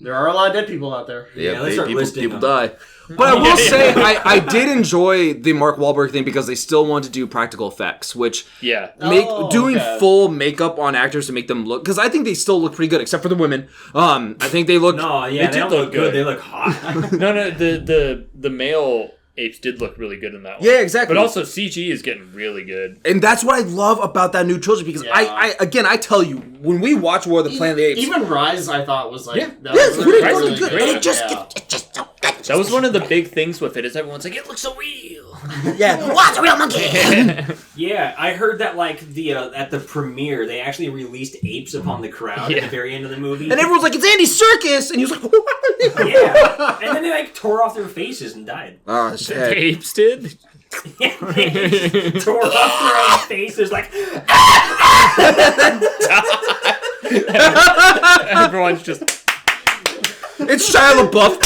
There are a lot of dead people out there. Yeah, let's start listing people them. die. But I will say, I did enjoy the Mark Wahlberg thing because they still wanted to do practical effects, which doing full makop on actors to make them look, because I think they still look pretty good, except for the women. I think they look. No, yeah, they don't look good. They look hot. No, the male apes did look really good in that one. Yeah, exactly. But also CG is getting really good. And that's what I love about that new trilogy, because I tell you, when we watch War of the Planet of the Apes, even Rise, I thought was like it's really good. It just so good. That was one of the big things with it, is everyone's like, it looks so real. Yeah, what's a real monkey? Yeah, I heard that like the at the premiere they actually released apes upon the crowd at the very end of the movie, and everyone's like, it's Andy Serkis, and he was like, what? Yeah, and then they like tore off their faces and died. Oh The shit! apes did? Yeah, they tore off their own faces like. Everyone's just... It's Shia LaBeouf.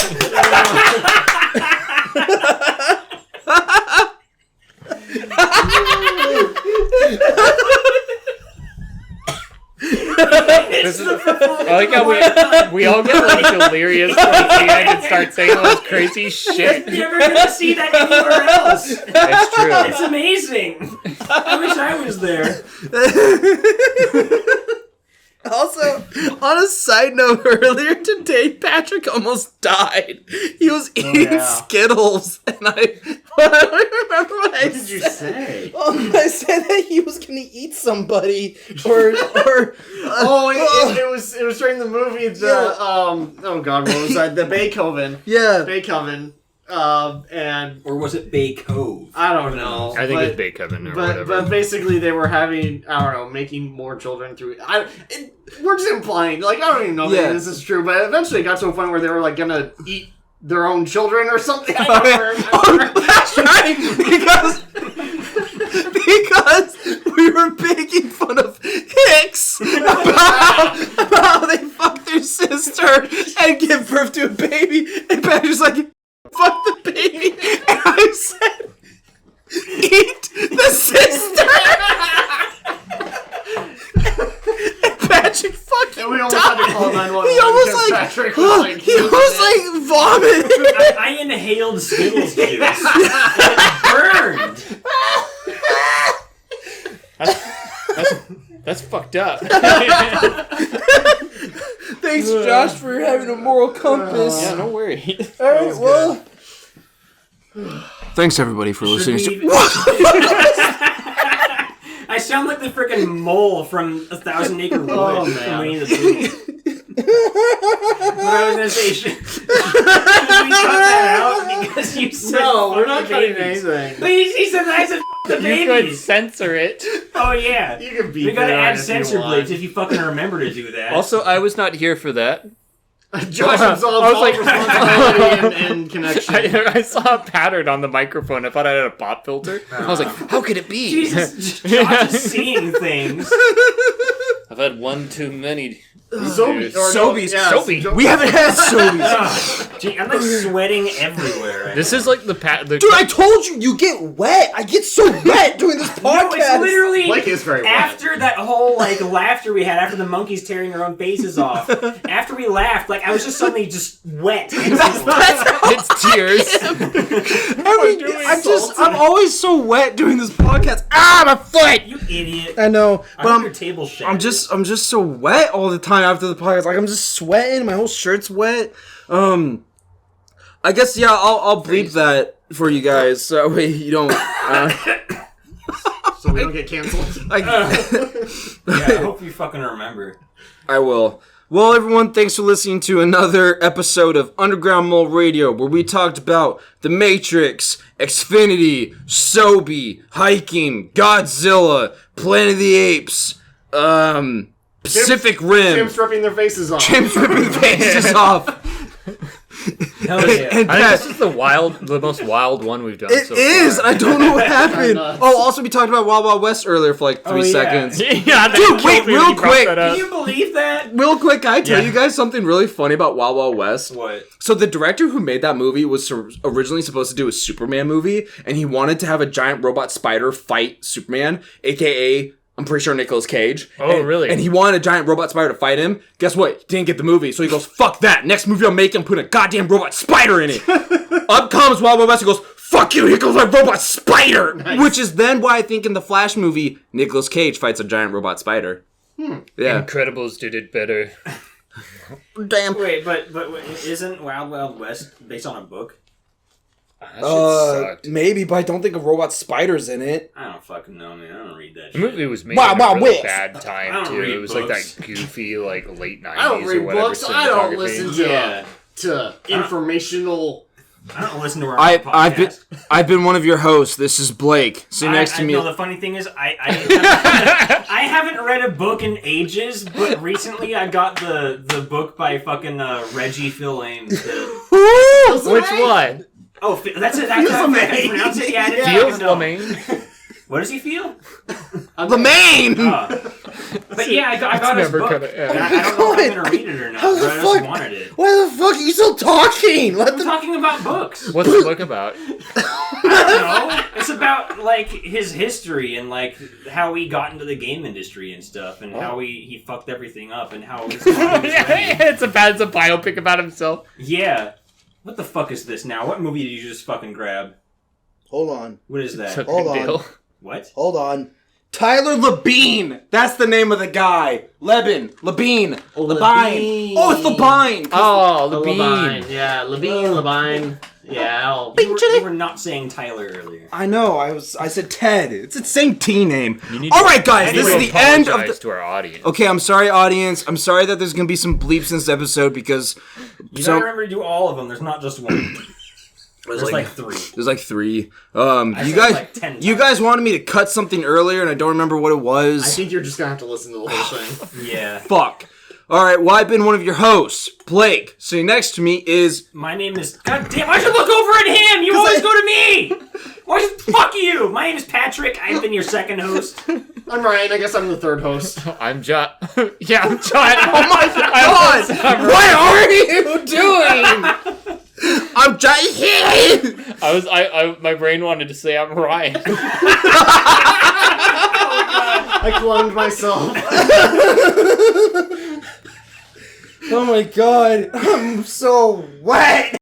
I like how we all get like delirious towards the end and start saying all this crazy shit. You're never gonna see that anywhere else. That's true. It's amazing. I wish I was there. Also, on a side note, earlier today, Patrick almost died. He was eating Skittles, and I don't remember what I said. What did you say? I said that he was going to eat somebody, or it was during the movie. Oh god, what was that? The Beethoven. Yeah, Beethoven. And or was it Bay Cove? I don't know. I think it's Beethoven or whatever. But basically, they were having making more children through. We're just implying, like, I don't even know if this is true, but eventually it got to a point where they were like gonna eat their own children or something. I don't remember. That's right, because we were making fun of Hicks about how they fucked their sister and give birth to a baby, and Patrick's like, fuck the baby, and I said, eat the sister. And Patrick fucking and we almost had to call 911. He almost Patrick was he almost like vomited. I inhaled Skittles juice. And it burned. That's fucked up. Thanks, Josh, for having a moral compass. Yeah, no worries. All right, well. Thanks, everybody, for listening to. I sound like the freaking mole from 1,000 Acre Wood. Oh, man. Winnie the Pooh. What I was gonna say, should we cut that out because you said No, we're fuck not the cutting babies. anything. But he said I said the You babies. could censor it. Oh yeah, You can beat we gotta that add if you censor want. blades if you fucking remember to do that. Also, I was not here for that. Josh absolves I was all like- responsibility and connection. I saw a pattern on the microphone. I thought I had a pop filter. I was like, how could it be? Jesus, Josh is seeing things. I've had one too many. Sobeys. Sobeys. We haven't had Sobeys. Ugh. Gee, I'm like sweating everywhere. Right This now. is like the Dude, I told you get wet. I get so wet doing this podcast. No, it's literally Blake is very wet. after that whole like laughter we had after the monkeys tearing their own faces off. After we laughed, like I was just suddenly just wet. It's tears. I'm always so wet doing this podcast. Ah, my foot. You idiot! I know, but I hope your table shattered. I'm just so wet all the time after the podcast. Like I'm just sweating. My whole shirt's wet. I guess I'll bleep that for you guys so you don't. So we don't get canceled. Yeah, I hope you fucking remember. I will. Well, everyone, thanks for listening to another episode of Underground Mole Radio, where we talked about The Matrix, Xfinity, Sobe, hiking, Godzilla, Planet of the Apes, Pacific Rim. Chimps ripping their faces off. Chimps ripping faces off. Hell yeah! And I Pat, think this is the most wild one we've done it so is. far. I don't know what happened. nuts. Oh, also we talked about Wild Wild West earlier for like 3 yeah. seconds. Yeah, that Dude, killed wait, me when real you brought quick. that up. Can you believe that? Real quick, can I tell Yeah. you guys something really funny about Wild Wild West? What? So the director who made that movie was originally supposed to do a Superman movie, and he wanted to have a giant robot spider fight Superman, aka I'm pretty sure Nicolas Cage. Oh, really? And he wanted a giant robot spider to fight him. Guess what? He didn't get the movie. So he goes, fuck that. Next movie I'm making, I'm putting a goddamn robot spider in it. Up comes Wild Wild West and goes, fuck you, here comes my robot spider. Nice. Which is then why I think in the Flash movie, Nicolas Cage fights a giant robot spider. Yeah. Incredibles did it better. Damn. Wait, but isn't Wild Wild West based on a book? That shit sucked. Maybe, but I don't think a robot spider's in it. I don't fucking know, man. I don't read that The shit. movie was made Wow, in wow, a really West. bad time, I don't too. read It was books. like that goofy, like, late 90s I don't or read whatever books. I don't cinematography. listen Yeah. to informational. I don't listen to our I've been one of your hosts. This is Blake. Sit next to me. No, the funny thing is, I haven't read a book in ages, but recently I got the book by fucking Reggie Phil Ames. Which one? Oh, that's it. That's how I pronounce it. Yeah, Feels Lemaine? What does he feel? Lemaine! But yeah, I got his never book. gonna end. I don't know if I'm gonna read it or not, How the but I just fuck- wanted it. Why the fuck are you still talking? I'm talking about books. What's the book about? I don't know. It's about, like, his history and, like, how he got into the game industry and stuff, and how he fucked everything up, and how his mom was ready. It's a biopic about himself. Yeah. What the fuck is this now? What movie did you just fucking grab? Hold on. What is that? It's a big Hold on. deal. What? Hold on. Tyler Labine. That's the name of the guy. Labine. Oh, Labine. Oh, it's Labine. Oh, the Labine. bean. Yeah, Labine. Yeah. You were not saying Tyler earlier. I know. I said Ted. It's the same T name. You need All to- right, guys. This Anyway, is the end of apologize the. to our audience. Okay, I'm sorry, audience. I'm sorry that there's gonna be some bleeps in this episode because You gotta remember to do all of them. There's not just one. There's like three. there's like 3. I You said guys, like 10 you times. guys wanted me to cut something earlier, and I don't remember what it I was. think you're just gonna have to listen to the whole thing. Yeah. Fuck. All right. Well, I've been one of your hosts, Blake. Sitting next to me is. My name is... God damn, I should look over at him! You always go to me! Why should... Fuck you! My name is Patrick. I've been your second host. I'm Ryan. I guess I'm the third host. I'm John. Yeah, I'm John. Oh my god! What are you doing? I'm just here. I my brain wanted to say I'm Ryan. I cloned myself. Oh my god! I'm so wet.